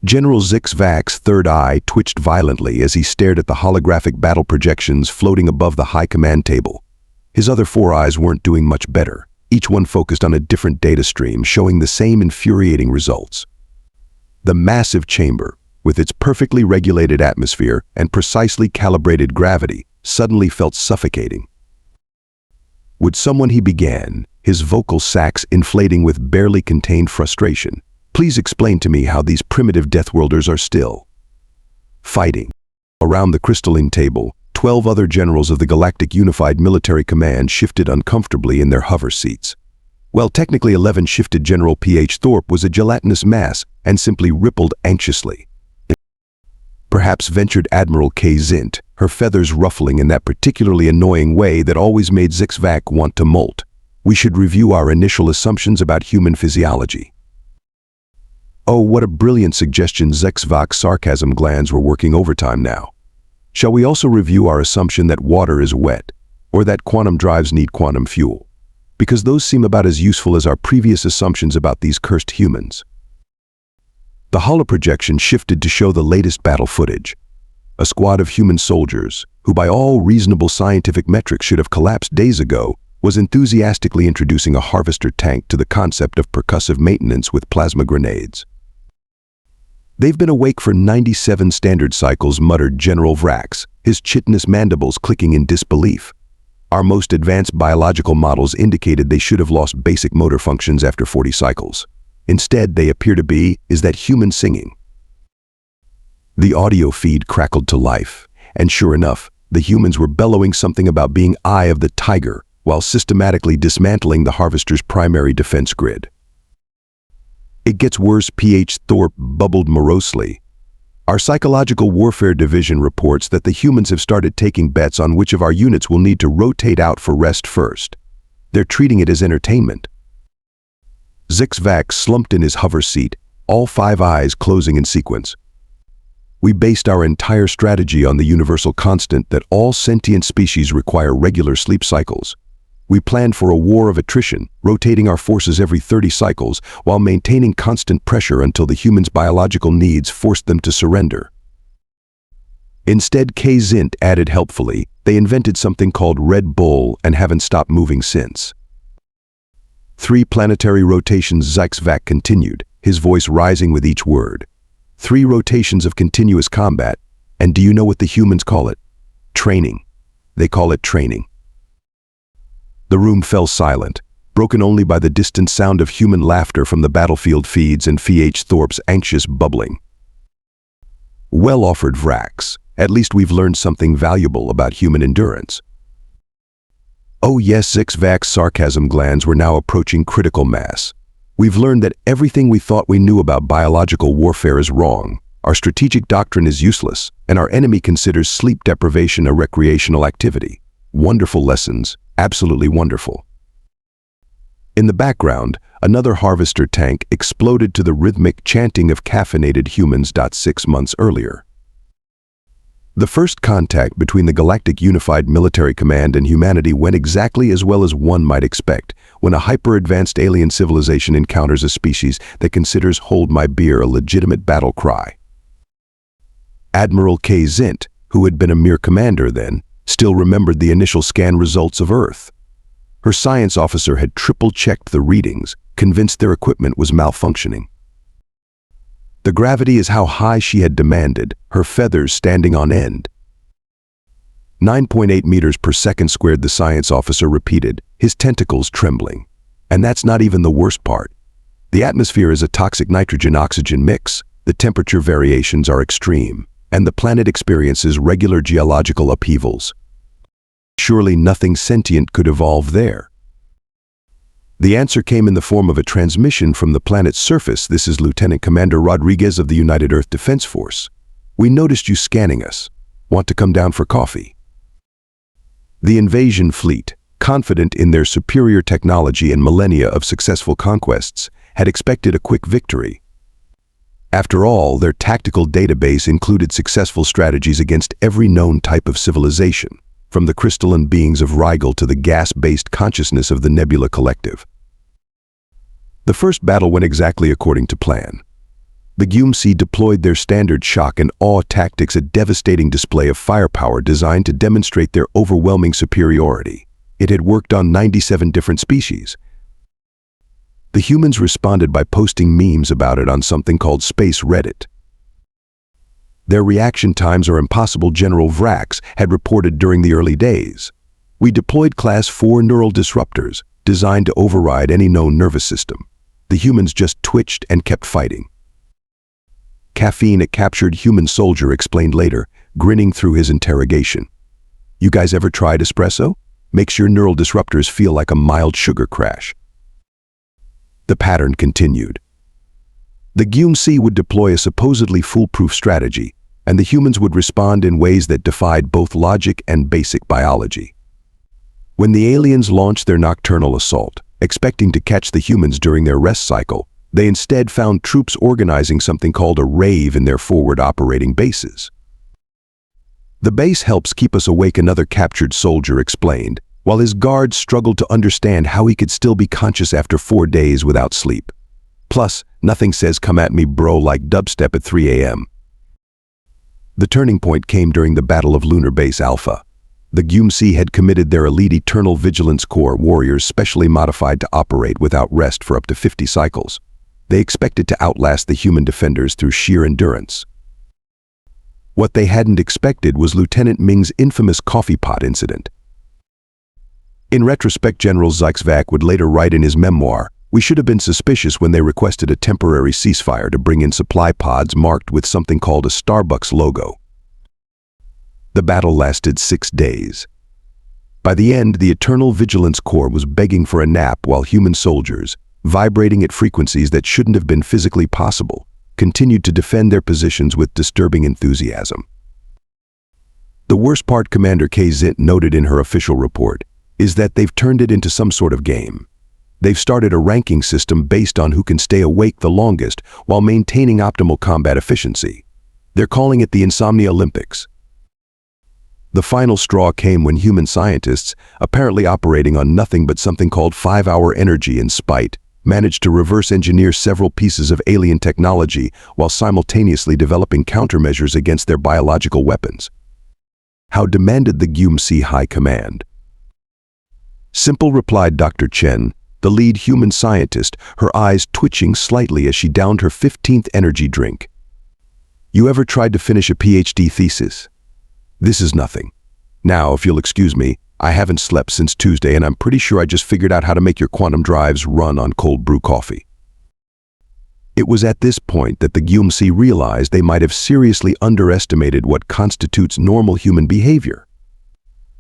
General Zyx'vak's third eye twitched violently as he stared at the holographic battle projections floating above the high command table. His other four eyes weren't doing much better, each one focused on a different data stream showing the same infuriating results. The massive chamber, with its perfectly regulated atmosphere and precisely calibrated gravity, suddenly felt suffocating. "Would someone," he began, his vocal sacs inflating with barely contained frustration, "please explain to me how these primitive Deathworlders are still fighting?" Around the crystalline table, 12 other generals of the Galactic Unified Military Command shifted uncomfortably in their hover seats. Well, technically 11 shifted. General P.H. Thorpe was a gelatinous mass and simply rippled anxiously. Perhaps, ventured Admiral K. Zint, her feathers ruffling in that particularly annoying way that always made Zyx'vak want to molt. "We should review our initial assumptions about human physiology." Oh, what a brilliant suggestion. Zyx'vak's sarcasm glands were working overtime now. "Shall we also review our assumption that water is wet, or that quantum drives need quantum fuel? Because those seem about as useful as our previous assumptions about these cursed humans." The holoprojection shifted to show the latest battle footage. A squad of human soldiers, who by all reasonable scientific metrics should have collapsed days ago, was enthusiastically introducing a harvester tank to the concept of percussive maintenance with plasma grenades. "They've been awake for 97 standard cycles," muttered General Vrax, his chitinous mandibles clicking in disbelief. "Our most advanced biological models indicated they should have lost basic motor functions after 40 cycles. Instead, they appear to be, is that human singing?" The audio feed crackled to life, and sure enough, the humans were bellowing something about being Eye of the Tiger, while systematically dismantling the harvester's primary defense grid. "It gets worse," P.H. Thorpe bubbled morosely. "Our psychological warfare division reports that the humans have started taking bets on which of our units will need to rotate out for rest first. They're treating it as entertainment." Zyx'vak slumped in his hover seat, all 5 eyes closing in sequence. "We based our entire strategy on the universal constant that all sentient species require regular sleep cycles. We planned for a war of attrition, rotating our forces every 30 cycles while maintaining constant pressure until the humans' biological needs forced them to surrender. Instead," K. Zint added helpfully, "they invented something called Red Bull and haven't stopped moving since." 3 planetary rotations," Zyx'vak continued, his voice rising with each word. 3 rotations of continuous combat, and do you know what the humans call it? Training. They call it training." The room fell silent, broken only by the distant sound of human laughter from the battlefield feeds and P.H. Thorpe's anxious bubbling. "Well," offered Vrax, "at least we've learned something valuable about human endurance." "Oh yes," Zyx'vak's sarcasm glands were now approaching critical mass. "We've learned that everything we thought we knew about biological warfare is wrong. Our strategic doctrine is useless, and our enemy considers sleep deprivation a recreational activity. Wonderful lessons, absolutely wonderful." In the background, another harvester tank exploded to the rhythmic chanting of caffeinated humans. 6 months earlier. The first contact between the Galactic Unified Military Command and humanity went exactly as well as one might expect when a hyper-advanced alien civilization encounters a species that considers "hold my beer" a legitimate battle cry. Admiral K. Zint, who had been a mere commander then, still remembered the initial scan results of Earth. Her science officer had triple-checked the readings, convinced their equipment was malfunctioning. The gravity is how high she had demanded, her feathers standing on end. 9.8 meters per second squared, the science officer repeated, his tentacles trembling. And that's not even the worst part. The atmosphere is a toxic nitrogen-oxygen mix, the temperature variations are extreme, and the planet experiences regular geological upheavals. Surely nothing sentient could evolve there. The answer came in the form of a transmission from the planet's surface. "This is Lieutenant Commander Rodriguez of the United Earth Defense Force. We noticed you scanning us. Want to come down for coffee?" The invasion fleet, confident in their superior technology and millennia of successful conquests, had expected a quick victory. After all, their tactical database included successful strategies against every known type of civilization, from the crystalline beings of Rigel to the gas-based consciousness of the Nebula Collective. The first battle went exactly according to plan. The GUMC deployed their standard shock and awe tactics, a devastating display of firepower designed to demonstrate their overwhelming superiority. It had worked on 97 different species. The humans responded by posting memes about it on something called Space Reddit. Their reaction times are impossible, General Zyx'vak had reported during the early days. We deployed Class 4 neural disruptors, designed to override any known nervous system. The humans just twitched and kept fighting. Caffeine, a captured human soldier, explained later, grinning through his interrogation. You guys ever tried espresso? Makes your neural disruptors feel like a mild sugar crash. The pattern continued. The GUMC would deploy a supposedly foolproof strategy, and the humans would respond in ways that defied both logic and basic biology. When the aliens launched their nocturnal assault, expecting to catch the humans during their rest cycle, they instead found troops organizing something called a rave in their forward operating bases. The base helps keep us awake, another captured soldier explained, while his guards struggled to understand how he could still be conscious after 4 days without sleep. Plus, nothing says "come at me bro" like dubstep at 3 a.m. The turning point came during the Battle of Lunar Base Alpha. The GUMC had committed their elite Eternal Vigilance Corps warriors, specially modified to operate without rest for up to 50 cycles. They expected to outlast the human defenders through sheer endurance. What they hadn't expected was Lieutenant Ming's infamous coffee pot incident. In retrospect, General Zyx'vak would later write in his memoir, "We should have been suspicious when they requested a temporary ceasefire to bring in supply pods marked with something called a Starbucks logo." The battle lasted 6 days. By the end, the Eternal Vigilance Corps was begging for a nap, while human soldiers, vibrating at frequencies that shouldn't have been physically possible, continued to defend their positions with disturbing enthusiasm. The worst part, Commander Zint noted in her official report, is that they've turned it into some sort of game. They've started a ranking system based on who can stay awake the longest while maintaining optimal combat efficiency. They're calling it the Insomnia Olympics. The final straw came when human scientists, apparently operating on nothing but something called 5-hour energy in spite, managed to reverse engineer several pieces of alien technology while simultaneously developing countermeasures against their biological weapons. How demanded the GUMC High Command? Simple, replied Dr. Chen, the lead human scientist, her eyes twitching slightly as she downed her 15th energy drink. You ever tried to finish a PhD thesis? This is nothing. Now, if you'll excuse me, I haven't slept since Tuesday, and I'm pretty sure I just figured out how to make your quantum drives run on cold brew coffee. It was at this point that the GUMC realized they might have seriously underestimated what constitutes normal human behavior.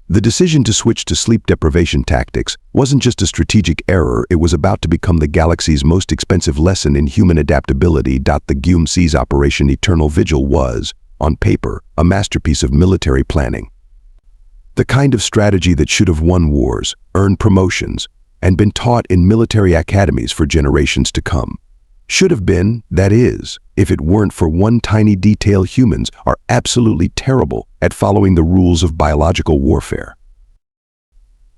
The decision to switch to sleep deprivation tactics wasn't just a strategic error, it was about to become the galaxy's most expensive lesson in human adaptability. The GUMC's Operation Eternal Vigil was, on paper, a masterpiece of military planning. The kind of strategy that should have won wars, earned promotions, and been taught in military academies for generations to come. Should have been, that is, if it weren't for one tiny detail: humans are absolutely terrible at following the rules of biological warfare.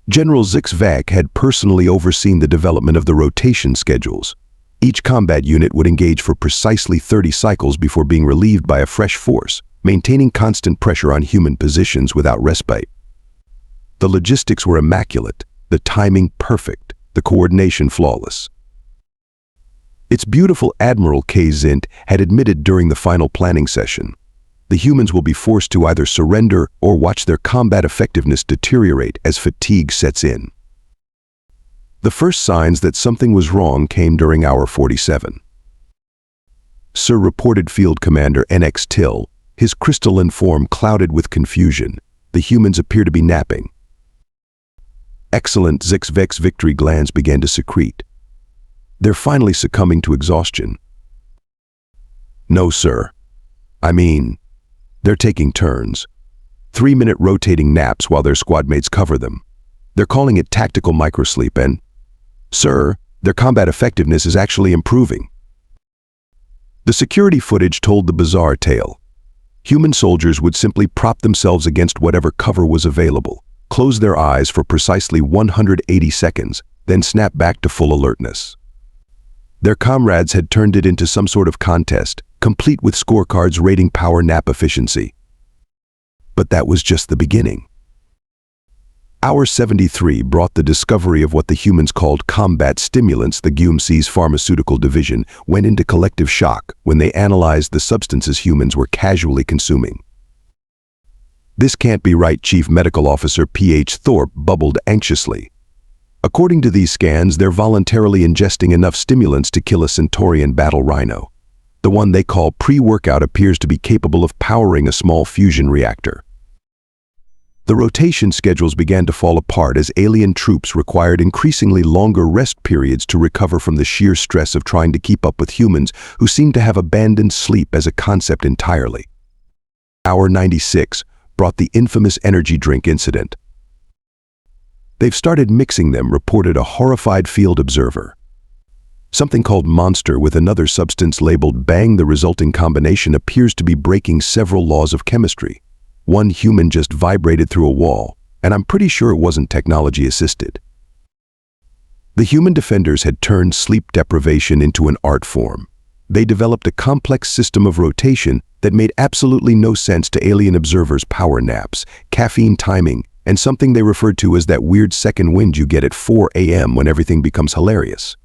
General Zyx'vak had personally overseen the development of the rotation schedules. Each combat unit would engage for precisely 30 cycles before being relieved by a fresh force, maintaining constant pressure on human positions without respite. The logistics were immaculate, the timing perfect, the coordination flawless. Its beautiful Admiral Zint had admitted during the final planning session, the humans will be forced to either surrender or watch their combat effectiveness deteriorate as fatigue sets in. The first signs that something was wrong came during hour 47. Sir, reported Field Commander NX Till, his crystalline form clouded with confusion. The humans appear to be napping. Excellent, Zyx'vak's victory glands began to secrete. They're finally succumbing to exhaustion. No, sir. I mean, they're taking turns. 3-minute rotating naps while their squadmates cover them. They're calling it tactical microsleep, and, sir, their combat effectiveness is actually improving. The security footage told the bizarre tale. Human soldiers would simply prop themselves against whatever cover was available, close their eyes for precisely 180 seconds, then snap back to full alertness. Their comrades had turned it into some sort of contest, complete with scorecards rating power nap efficiency. But that was just the beginning. Hour 73 brought the discovery of what the humans called combat stimulants. The GUMC's pharmaceutical division went into collective shock when they analyzed the substances humans were casually consuming. "This can't be right," Chief Medical Officer P.H. Thorpe bubbled anxiously. "According to these scans, they're voluntarily ingesting enough stimulants to kill a Centaurian battle rhino. The one they call pre-workout appears to be capable of powering a small fusion reactor." The rotation schedules began to fall apart as alien troops required increasingly longer rest periods to recover from the sheer stress of trying to keep up with humans who seemed to have abandoned sleep as a concept entirely. Hour 96 brought the infamous energy drink incident. "They've started mixing them," reported a horrified field observer. "Something called Monster with another substance labeled Bang. The resulting combination appears to be breaking several laws of chemistry. One human just vibrated through a wall, and I'm pretty sure it wasn't technology-assisted." The human defenders had turned sleep deprivation into an art form. They developed a complex system of rotation that made absolutely no sense to alien observers: power naps, caffeine timing, and something they referred to as that weird second wind you get at 4 a.m. when everything becomes hilarious.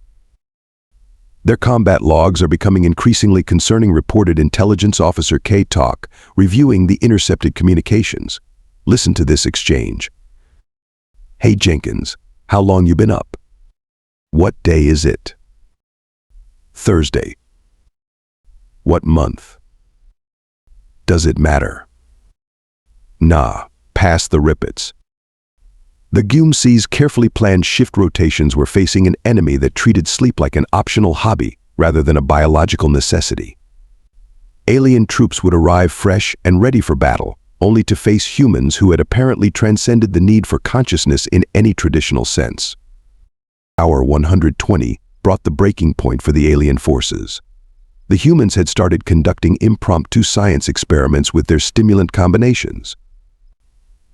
"Their combat logs are becoming increasingly concerning," reported Intelligence Officer K. Talk, reviewing the intercepted communications. "Listen to this exchange. Hey Jenkins, how long you been up? What day is it? Thursday. What month? Does it matter? Nah, pass the rippets." The GUMC's carefully planned shift rotations were facing an enemy that treated sleep like an optional hobby rather than a biological necessity. Alien troops would arrive fresh and ready for battle, only to face humans who had apparently transcended the need for consciousness in any traditional sense. Hour 120 brought the breaking point for the alien forces. The humans had started conducting impromptu science experiments with their stimulant combinations.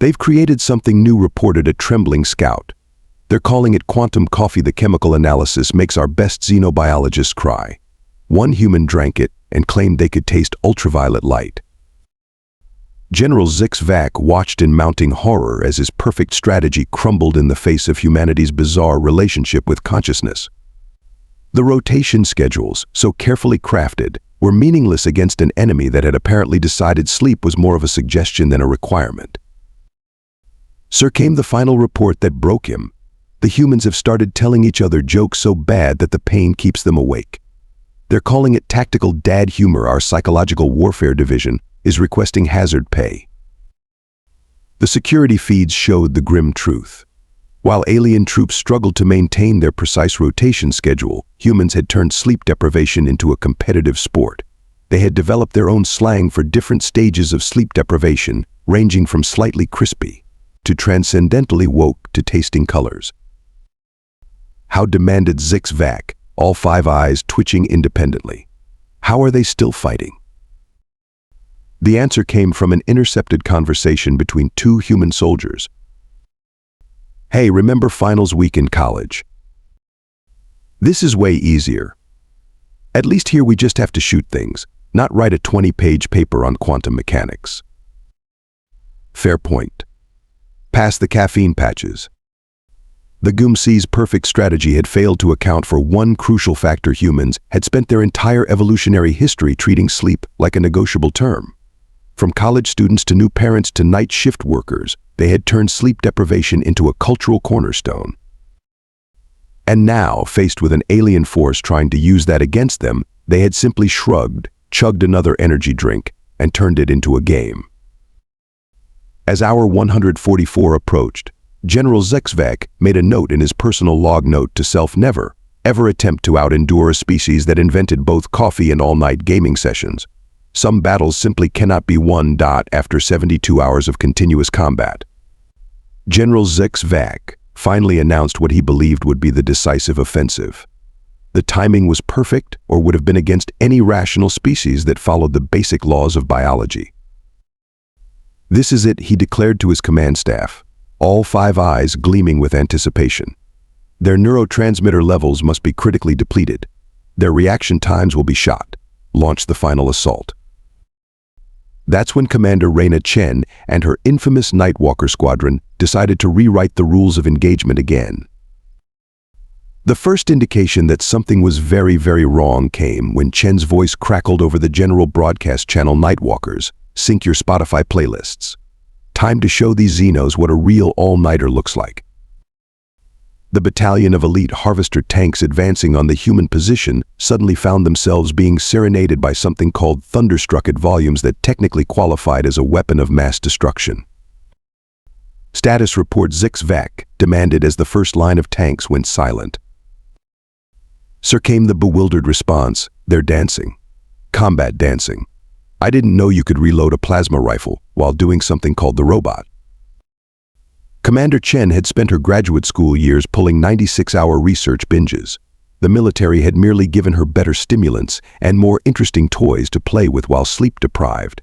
"They've created something new," reported a trembling scout. "They're calling it quantum coffee. The chemical analysis makes our best xenobiologists cry." One human drank it and claimed they could taste ultraviolet light. General Zyx'vak watched in mounting horror as his perfect strategy crumbled in the face of humanity's bizarre relationship with consciousness. The rotation schedules, so carefully crafted, were meaningless against an enemy that had apparently decided sleep was more of a suggestion than a requirement. Sir came the final report that broke him. "The humans have started telling each other jokes so bad that the pain keeps them awake. They're calling it tactical dad humor. Our psychological warfare division is requesting hazard pay." The security feeds showed the grim truth. While alien troops struggled to maintain their precise rotation schedule, humans had turned sleep deprivation into a competitive sport. They had developed their own slang for different stages of sleep deprivation, ranging from slightly crispy to transcendentally woke to tasting colors. How demanded Zyx'vak, all five eyes twitching independently. How are they still fighting? The answer came from an intercepted conversation between two human soldiers. "Hey, remember finals week in college? This is way easier. At least here we just have to shoot things, not write a 20-page paper on quantum mechanics." Fair point. Pass the caffeine patches. The GUMC's perfect strategy had failed to account for one crucial factor: humans had spent their entire evolutionary history treating sleep like a negotiable term. From college students to new parents to night shift workers, they had turned sleep deprivation into a cultural cornerstone. And now, faced with an alien force trying to use that against them, they had simply shrugged, chugged another energy drink, and turned it into a game. As hour 144 approached, General Zyx'vak made a note in his personal log note to self: "Never, ever attempt to out-endure a species that invented both coffee and all-night gaming sessions. Some battles simply cannot be won. After 72 hours of continuous combat." General Zyx'vak finally announced what he believed would be the decisive offensive. The timing was perfect, or would have been against any rational species that followed the basic laws of biology. "This is it," he declared to his command staff, all five eyes gleaming with anticipation. "Their neurotransmitter levels must be critically depleted. Their reaction times will be shot. launched the final assault. That's when Commander Reyna Chen and her infamous Nightwalker Squadron decided to rewrite the rules of engagement again. The first indication that something was very, very wrong came when Chen's voice crackled over the general broadcast channel. Nightwalkers, sync your Spotify playlists. Time to show these Xenos what a real all-nighter looks like. The battalion of elite harvester tanks advancing on the human position suddenly found themselves being serenaded by something called thunderstruck at volumes that technically qualified as a weapon of mass destruction. Status report Zyx'vak demanded as the first line of tanks went silent. Sir, came the bewildered response, they're dancing. Combat dancing. I didn't know you could reload a plasma rifle while doing something called the robot. Commander Chen had spent her graduate school years pulling 96-hour research binges. The military had merely given her better stimulants and more interesting toys to play with while sleep-deprived.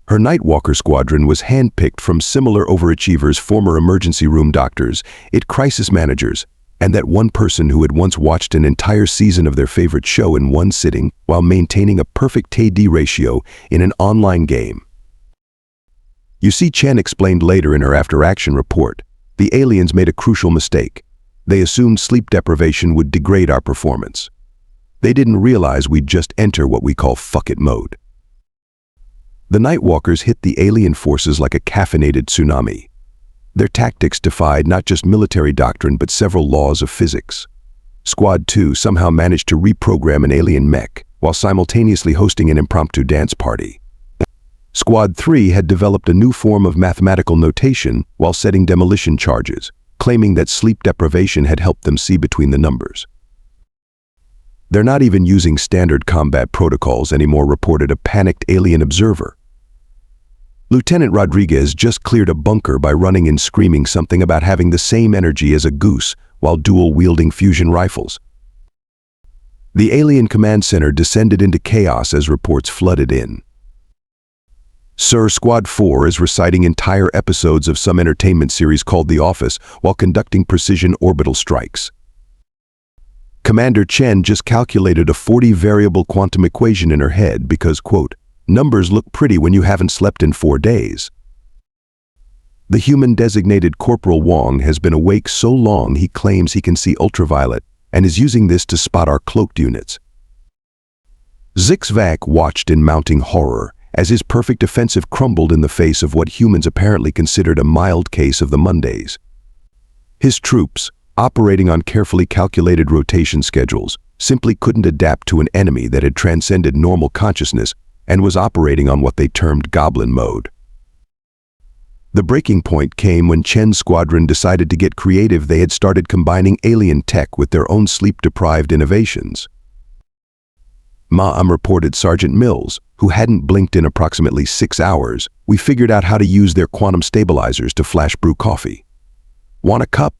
Her Nightwalker Squadron was handpicked from similar overachievers, former emergency room doctors, crisis managers, and that one person who had once watched an entire season of their favorite show in one sitting while maintaining a perfect TD ratio in an online game. You see, Chen explained later in her after-action report, the aliens made a crucial mistake. They assumed sleep deprivation would degrade our performance. They didn't realize we'd just enter what we call fuck-it mode. The Nightwalkers hit the alien forces like a caffeinated tsunami. Their tactics defied not just military doctrine but several laws of physics. Squad 2 somehow managed to reprogram an alien mech while simultaneously hosting an impromptu dance party. Squad 3 had developed a new form of mathematical notation while setting demolition charges, claiming that sleep deprivation had helped them see between the numbers. They're not even using standard combat protocols anymore, reported a panicked alien observer. Lieutenant Rodriguez just cleared a bunker by running and screaming something about having the same energy as a goose while dual-wielding fusion rifles. The alien command center descended into chaos as reports flooded in. Sir, Squad 4 is reciting entire episodes of some entertainment series called The Office while conducting precision orbital strikes. Commander Chen just calculated a 40-variable quantum equation in her head because, quote, numbers look pretty when you haven't slept in 4 days. The human-designated Corporal Wong has been awake so long he claims he can see ultraviolet and is using this to spot our cloaked units. Zyx'vak watched in mounting horror as his perfect offensive crumbled in the face of what humans apparently considered a mild case of the Mondays. His troops, operating on carefully calculated rotation schedules, simply couldn't adapt to an enemy that had transcended normal consciousness and was operating on what they termed goblin mode. The breaking point came when Chen's squadron decided to get creative. They had started combining alien tech with their own sleep-deprived innovations. Reported Sergeant Mills, who hadn't blinked in approximately 6 hours, we figured out how to use their quantum stabilizers to flash brew coffee. Want a cup?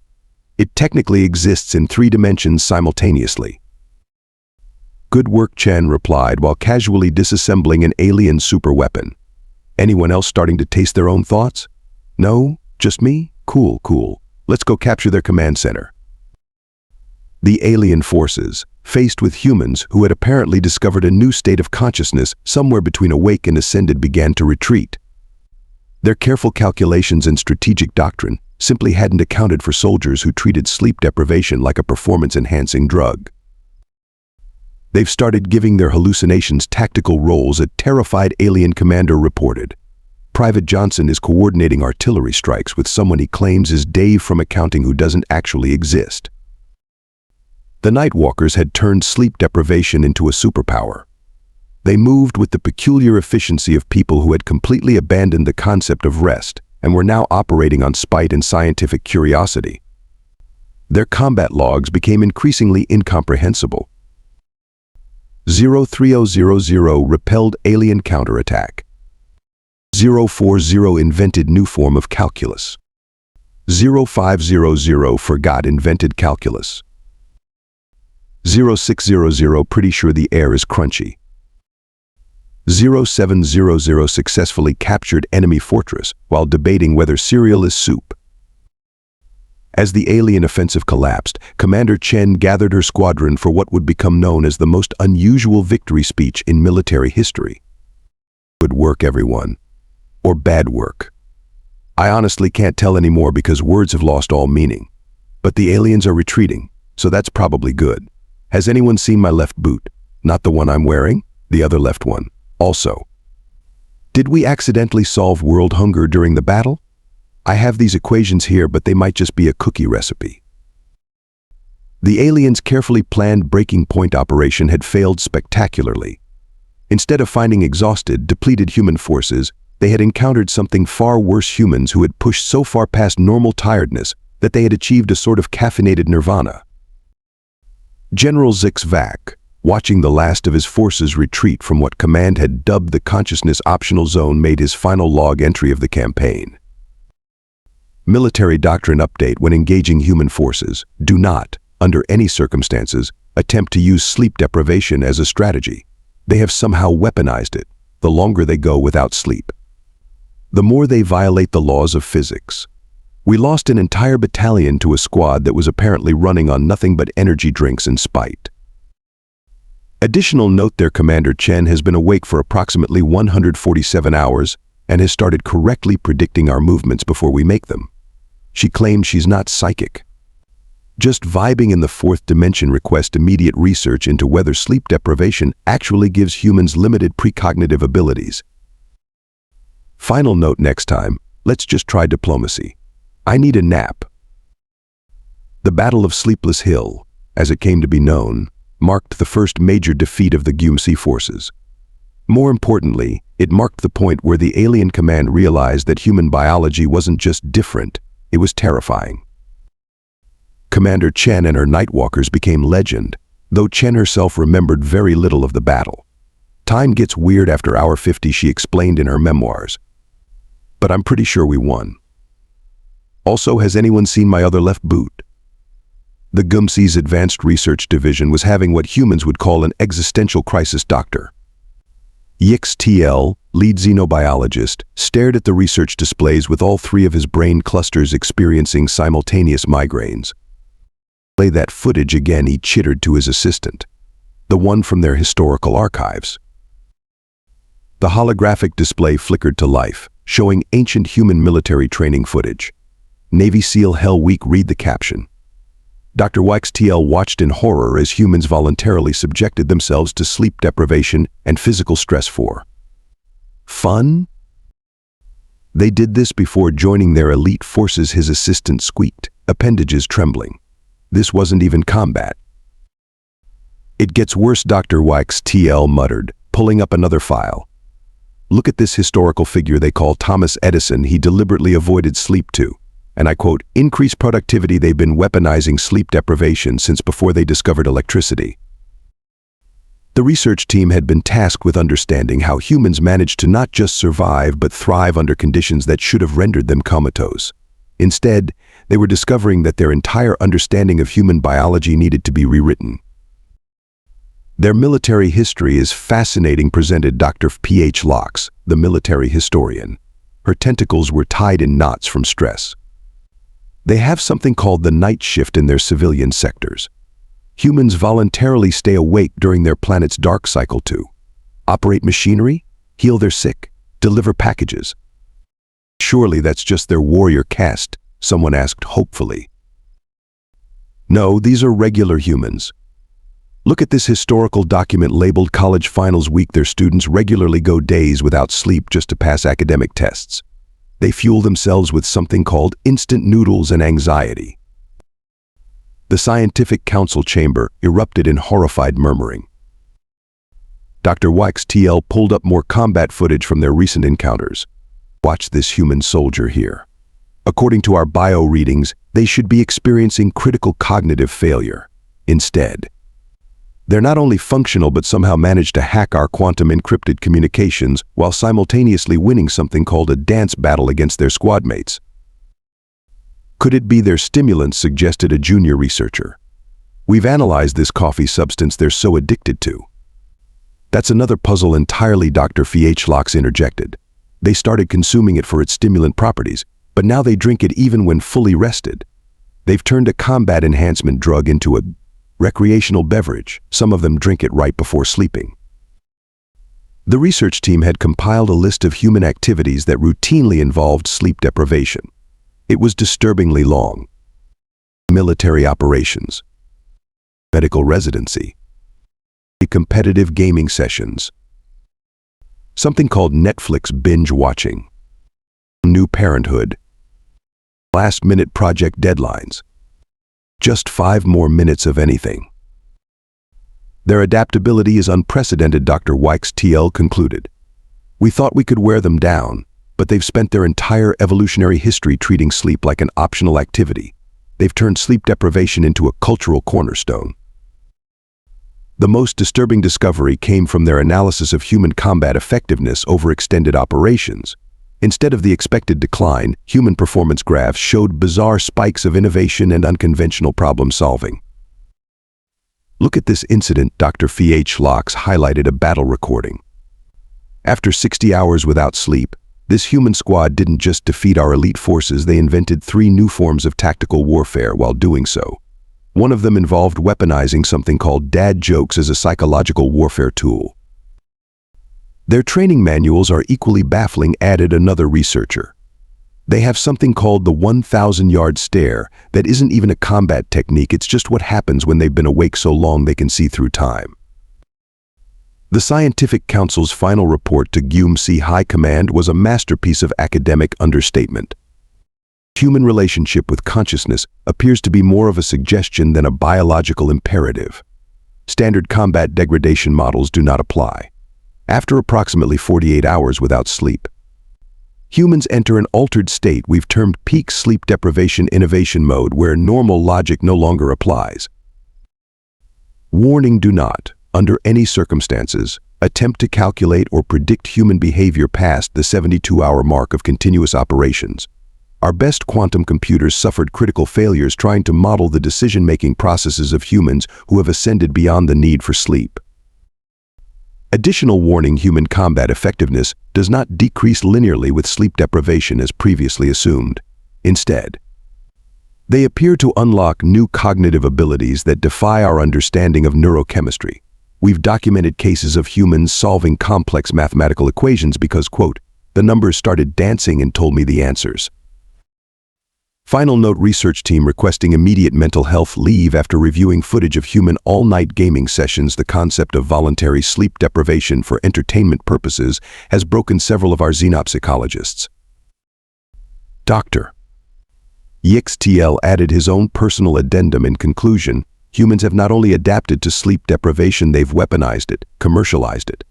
It technically exists in 3 dimensions simultaneously. Good work, Chen replied while casually disassembling an alien superweapon. Anyone else starting to taste their own thoughts? No? Just me? Cool, cool. Let's go capture their command center. The alien forces, faced with humans who had apparently discovered a new state of consciousness somewhere between awake and ascended, began to retreat. Their careful calculations and strategic doctrine simply hadn't accounted for soldiers who treated sleep deprivation like a performance-enhancing drug. They've started giving their hallucinations tactical roles, a terrified alien commander reported. Private Johnson is coordinating artillery strikes with someone he claims is Dave from accounting who doesn't actually exist. The Nightwalkers had turned sleep deprivation into a superpower. They moved with the peculiar efficiency of people who had completely abandoned the concept of rest and were now operating on spite and scientific curiosity. Their combat logs became increasingly incomprehensible. 03000 repelled alien counterattack. 040 invented new form of calculus. 0500 forgot invented calculus. 0600 pretty sure the air is crunchy. 0700 successfully captured enemy fortress while debating whether cereal is soup. As the alien offensive collapsed, Commander Chen gathered her squadron for what would become known as the most unusual victory speech in military history. Good work, everyone. Or bad work. I honestly can't tell anymore because words have lost all meaning. But the aliens are retreating, so that's probably good. Has anyone seen my left boot? Not the one I'm wearing, the other left one. Also, did we accidentally solve world hunger during the battle? I have these equations here, but they might just be a cookie recipe. The aliens' carefully planned breaking point operation had failed spectacularly. Instead of finding exhausted, depleted human forces, they had encountered something far worse: humans who had pushed so far past normal tiredness that they had achieved a sort of caffeinated nirvana. General Zyx'vak, watching the last of his forces retreat from what command had dubbed the consciousness optional zone, made his final log entry of the campaign. Military doctrine update: when engaging human forces, do not, under any circumstances, attempt to use sleep deprivation as a strategy. They have somehow weaponized it. The longer they go without sleep, the more they violate the laws of physics. We lost an entire battalion to a squad that was apparently running on nothing but energy drinks and spite. Additional note: their Commander Chen has been awake for approximately 147 hours and has started correctly predicting our movements before we make them. She claims she's not psychic, just vibing in the fourth dimension. Request immediate research into whether sleep deprivation actually gives humans limited precognitive abilities. Final note: next time, let's just try diplomacy. I need a nap. The Battle of Sleepless Hill, as it came to be known, marked the first major defeat of the GUMC forces. More importantly, it marked the point where the alien command realized that human biology wasn't just different, it was terrifying. Commander Chen and her Nightwalkers became legend, though Chen herself remembered very little of the battle. Time gets weird after hour 50, she explained in her memoirs. But I'm pretty sure we won. Also, has anyone seen my other left boot? The GUMC's Advanced Research Division was having what humans would call an existential crisis. Dr. Zyx'vak, lead xenobiologist, stared at the research displays with all three of his brain clusters experiencing simultaneous migraines. Play that footage again, he chittered to his assistant. The one from their historical archives. The holographic display flickered to life, showing ancient human military training footage. Navy SEAL Hell Week, read the caption. Dr. Zyx'vak watched in horror as humans voluntarily subjected themselves to sleep deprivation and physical stress for fun. They did this before joining their elite forces, his assistant squeaked, appendages trembling. This wasn't even combat. It gets worse, Dr. Zyx'vak muttered, pulling up another file. Look at this historical figure they call Thomas Edison. He deliberately avoided sleep to, and I quote, increase productivity. They've been weaponizing sleep deprivation since before they discovered electricity. The research team had been tasked with understanding how humans managed to not just survive but thrive under conditions that should have rendered them comatose. Instead, they were discovering that their entire understanding of human biology needed to be rewritten. Their military history is fascinating, presented Dr. P.H. Locks, the military historian. Her tentacles were tied in knots from stress. They have something called the night shift in their civilian sectors. Humans voluntarily stay awake during their planet's dark cycle to operate machinery, heal their sick, deliver packages. Surely that's just their warrior caste, someone asked hopefully. No, these are regular humans. Look at this historical document labeled College Finals Week. Their students regularly go days without sleep just to pass academic tests. They fuel themselves with something called instant noodles and anxiety. The scientific council chamber erupted in horrified murmuring. Dr. Zyx'vak pulled up more combat footage from their recent encounters. Watch this human soldier here. According to our bio readings, they should be experiencing critical cognitive failure. Instead, they're not only functional but somehow managed to hack our quantum encrypted communications while simultaneously winning something called a dance battle against their squad mates. Could it be their stimulants, suggested a junior researcher. We've analyzed this coffee substance they're so addicted to. That's another puzzle entirely, Dr. P.H. Locks interjected. They started consuming it for its stimulant properties, but now they drink it even when fully rested. They've turned a combat enhancement drug into a recreational beverage. Some of them drink it right before sleeping. The research team had compiled a list of human activities that routinely involved sleep deprivation. It was disturbingly long. Military operations, medical residency, competitive gaming sessions, something called Netflix binge watching, new parenthood, last-minute project deadlines, just 5 more minutes of anything. Their adaptability is unprecedented, Dr. Zyx'vak concluded. We thought we could wear them down, but they've spent their entire evolutionary history treating sleep like an optional activity. They've turned sleep deprivation into a cultural cornerstone. The most disturbing discovery came from their analysis of human combat effectiveness over extended operations. Instead of the expected decline, human performance graphs showed bizarre spikes of innovation and unconventional problem-solving. Look at this incident. Dr. Zyx'vak highlighted a battle recording. After 60 hours without sleep, this human squad didn't just defeat our elite forces, they invented 3 new forms of tactical warfare while doing so. One of them involved weaponizing something called dad jokes as a psychological warfare tool. Their training manuals are equally baffling, added another researcher. They have something called the 1,000-yard stare that isn't even a combat technique, it's just what happens when they've been awake so long they can see through time. The Scientific Council's final report to GUMC High Command was a masterpiece of academic understatement. Human relationship with consciousness appears to be more of a suggestion than a biological imperative. Standard combat degradation models do not apply. After approximately 48 hours without sleep, humans enter an altered state we've termed peak sleep deprivation innovation mode, where normal logic no longer applies. Warning: do not, under any circumstances, attempt to calculate or predict human behavior past the 72-hour mark of continuous operations. Our best quantum computers suffered critical failures trying to model the decision-making processes of humans who have ascended beyond the need for sleep. Additional warning: human combat effectiveness does not decrease linearly with sleep deprivation as previously assumed. Instead, they appear to unlock new cognitive abilities that defy our understanding of neurochemistry. We've documented cases of humans solving complex mathematical equations because, quote, the numbers started dancing and told me the answers. Final note: research team requesting immediate mental health leave after reviewing footage of human all-night gaming sessions. The concept of voluntary sleep deprivation for entertainment purposes has broken several of our xenopsychologists. Dr. Zyx'vak added his own personal addendum in conclusion: humans have not only adapted to sleep deprivation, they've weaponized it, commercialized it,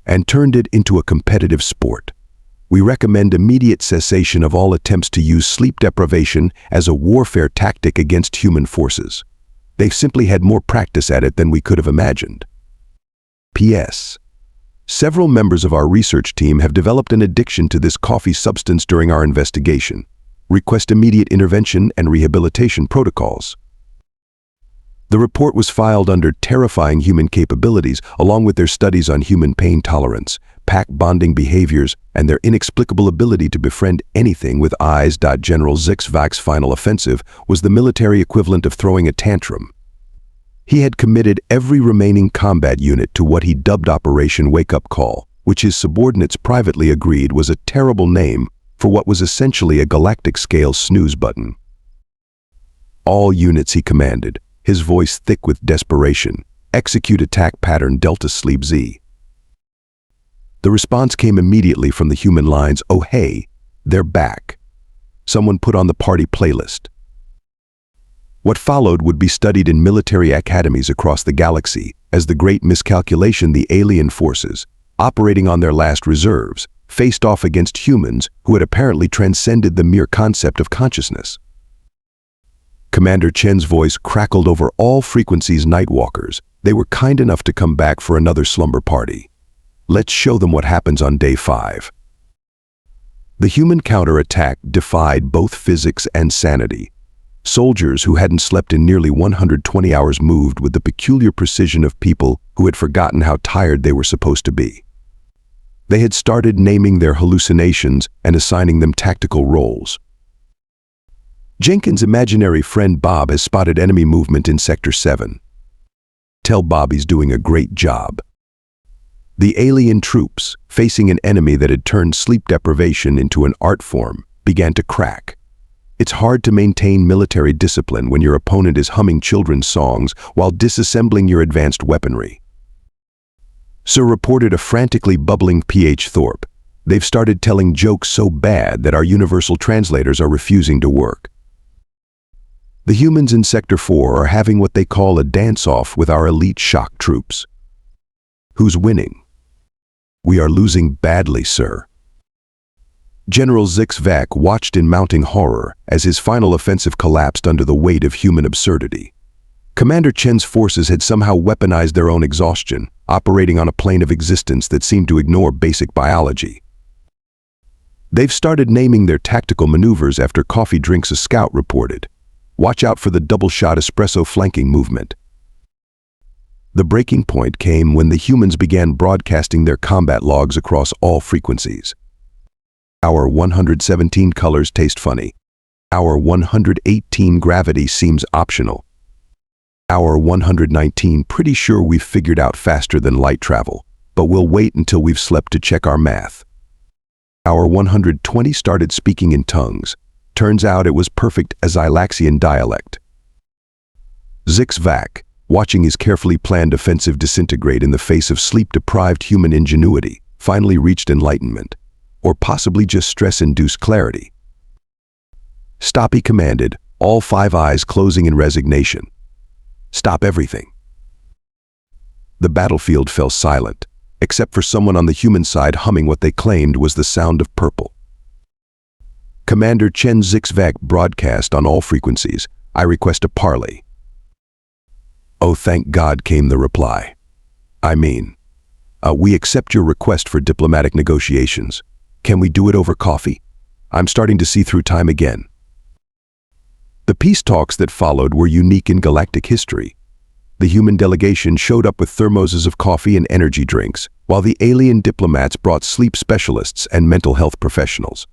and turned it into a competitive sport. We recommend immediate cessation of all attempts to use sleep deprivation as a warfare tactic against human forces. They've simply had more practice at it than we could have imagined. P.S. Several members of our research team have developed an addiction to this coffee substance during our investigation. Request immediate intervention and rehabilitation protocols. The report was filed under Terrifying Human Capabilities, along with their studies on human pain tolerance, pack bonding behaviors, and their inexplicable ability to befriend anything with eyes. General Zyx'vak's final offensive was the military equivalent of throwing a tantrum. He had committed every remaining combat unit to what he dubbed Operation Wake Up Call, which his subordinates privately agreed was a terrible name for what was essentially a galactic-scale snooze button. All units, he commanded, his voice thick with desperation, execute attack pattern Delta Sleep Z. The response came immediately from the human lines: oh hey, they're back. Someone put on the party playlist. What followed would be studied in military academies across the galaxy as the great miscalculation: the alien forces, operating on their last reserves, faced off against humans who had apparently transcended the mere concept of consciousness. Commander Chen's voice crackled over all frequencies: Nightwalkers, they were kind enough to come back for another slumber party. Let's show them what happens on day 5. The human counterattack defied both physics and sanity. Soldiers who hadn't slept in nearly 120 hours moved with the peculiar precision of people who had forgotten how tired they were supposed to be. They had started naming their hallucinations and assigning them tactical roles. Jenkins' imaginary friend Bob has spotted enemy movement in Sector 7. Tell Bob he's doing a great job. The alien troops, facing an enemy that had turned sleep deprivation into an art form, began to crack. It's hard to maintain military discipline when your opponent is humming children's songs while disassembling your advanced weaponry. Sir reported a frantically bubbling P.H. Thorpe. They've started telling jokes so bad that our universal translators are refusing to work. The humans in Sector 4 are having what they call a dance-off with our elite shock troops. Who's winning? We are losing badly, sir. General Zyx'vak watched in mounting horror as his final offensive collapsed under the weight of human absurdity. Commander Chen's forces had somehow weaponized their own exhaustion, operating on a plane of existence that seemed to ignore basic biology. They've started naming their tactical maneuvers after coffee drinks a scout reported. Watch out for the double-shot espresso flanking movement. The breaking point came when the humans began broadcasting their combat logs across all frequencies. Our 117 colors taste funny. Our 118 gravity seems optional. Our 119 pretty sure we've figured out faster than light travel, but we'll wait until we've slept to check our math. Our 120 started speaking in tongues. Turns out it was perfect Zylaxian dialect. Zyx'vak, watching his carefully planned offensive disintegrate in the face of sleep-deprived human ingenuity, finally reached enlightenment, or possibly just stress-induced clarity. Stop, he commanded, all five eyes closing in resignation. Stop everything. The battlefield fell silent, except for someone on the human side humming what they claimed was the sound of purple. Commander Chen Zyx'vak broadcast on all frequencies, I request a parley. Oh, thank God, came the reply. We accept your request for diplomatic negotiations. Can we do it over coffee? I'm starting to see through time again. The peace talks that followed were unique in galactic history. The human delegation showed up with thermoses of coffee and energy drinks, while the alien diplomats brought sleep specialists and mental health professionals.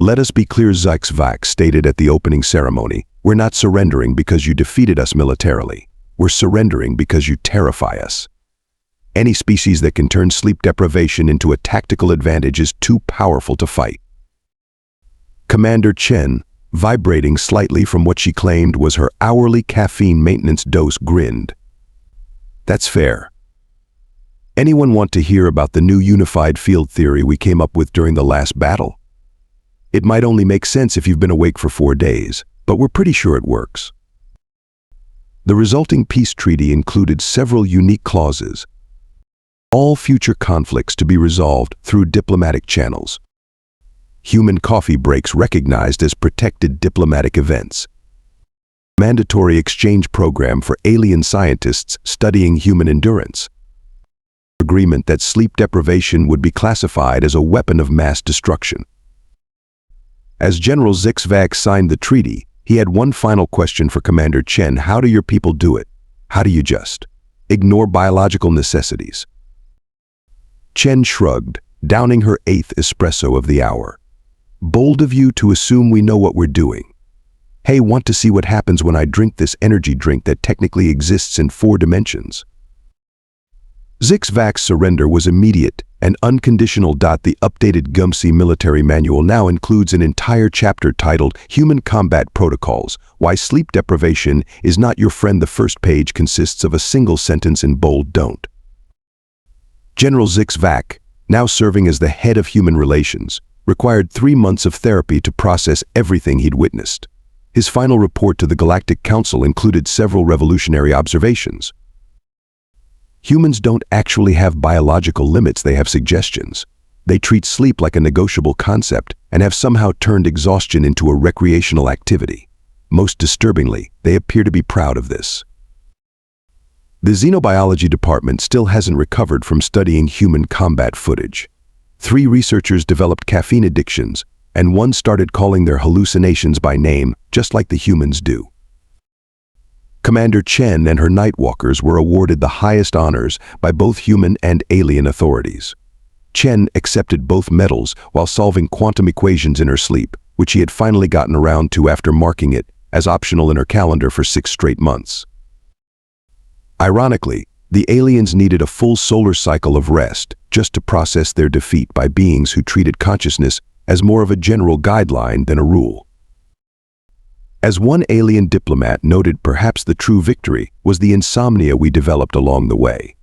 Let us be clear, Zyx'vak stated at the opening ceremony, we're not surrendering because you defeated us militarily. We're surrendering because you terrify us. Any species that can turn sleep deprivation into a tactical advantage is too powerful to fight. Commander Chen, vibrating slightly from what she claimed was her hourly caffeine maintenance dose, grinned. That's fair. Anyone want to hear about the new unified field theory we came up with during the last battle? It might only make sense if you've been awake for 4 days, but we're pretty sure it works. The resulting peace treaty included several unique clauses. All future conflicts to be resolved through diplomatic channels. Human coffee breaks recognized as protected diplomatic events. Mandatory exchange program for alien scientists studying human endurance. Agreement that sleep deprivation would be classified as a weapon of mass destruction. As General Zyx'vak signed the treaty, he had one final question for Commander Chen. How do your people do it? How do you just ignore biological necessities? Chen shrugged, downing her 8th espresso of the hour. Bold of you to assume we know what we're doing. Hey, want to see what happens when I drink this energy drink that technically exists in 4 dimensions? Zyx'vak's surrender was immediate and unconditional. The updated GUMC military manual now includes an entire chapter titled Human Combat Protocols, Why Sleep Deprivation is Not Your Friend. The first page consists of a single sentence in bold don't. General Zyx'vak, now serving as the head of human relations, required 3 months of therapy to process everything he'd witnessed. His final report to the Galactic Council included several revolutionary observations. Humans don't actually have biological limits, they have suggestions. They treat sleep like a negotiable concept and have somehow turned exhaustion into a recreational activity. Most disturbingly, they appear to be proud of this. The xenobiology department still hasn't recovered from studying human combat footage. 3 researchers developed caffeine addictions, and 1 started calling their hallucinations by name, just like the humans do. Commander Chen and her Nightwalkers were awarded the highest honors by both human and alien authorities. Chen accepted both medals while solving quantum equations in her sleep, which he had finally gotten around to after marking it as optional in her calendar for 6 straight months. Ironically, the aliens needed a full solar cycle of rest just to process their defeat by beings who treated consciousness as more of a general guideline than a rule. As one alien diplomat noted, perhaps the true victory was the insomnia we developed along the way.